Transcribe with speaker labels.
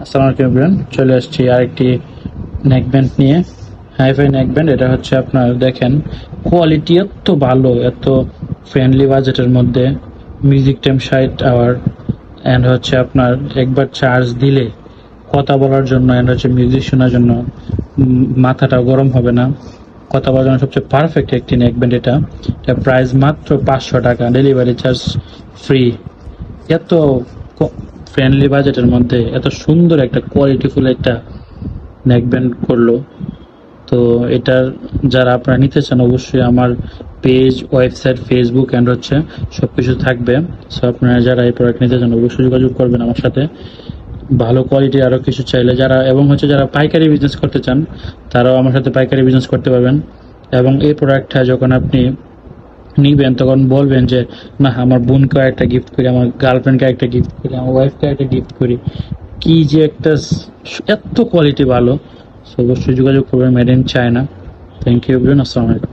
Speaker 1: আসসালামু আলাইকুম এভরিওয়ান, চলে আসছি আরেকটি নেকব্যান্ড নিয়ে। Hifi neckband. এটা হচ্ছে আপনার দেখেন কোয়ালিটি এত ভালো, এত ফ্রেন্ডলি বাজেটের মধ্যে। মিউজিক টাইম 60 আওয়ার অ্যান্ড হচ্ছে আপনার একবার চার্জ দিলে কথা বলার জন্য অ্যান্ড হচ্ছে মিউজিক শোনার জন্য মাথাটা গরম হবে না। কথা বলার জন্য সবচেয়ে পারফেক্ট একটি নেকব্যান্ড এটা। এটা প্রাইস মাত্র 500 টাকা, ডেলিভারি চার্জ ফ্রি। এত ফ্রেন্ডলি বাজেটের মধ্যে এত সুন্দর একটা কোয়ালিটিফুল একটা নেকব্যান্ড করলো। তো এটার যারা আপনারা নিতে চান অবশ্যই আমার পেজ, ওয়েবসাইট, ফেসবুক অ্যান্ড হচ্ছে সবকিছু থাকবে। সো আপনারা যারা এই প্রোডাক্ট নিতে চান অবশ্যই যোগাযোগ করবেন আমার সাথে। ভালো কোয়ালিটি আরও কিছু চাইলে যারা এবং হচ্ছে যারা পাইকারি বিজনেস করতে চান তারাও আমার সাথে পাইকারি বিজনেস করতে পারবেন। এবং এই প্রোডাক্টটা যখন আপনি নিবেন তখন বলবেন যে না, আমার বোনকে একটা গিফট করি, আমার গার্লফ্রেন্ডকে একটা গিফট করি, আমার ওয়াইফকে একটা গিফট করি। কি যে একটা এত কোয়ালিটি ভালো। অবশ্যই যোগাযোগ করবেন। Made in China. Thank you everyone. আসসালামু আলাইকুম।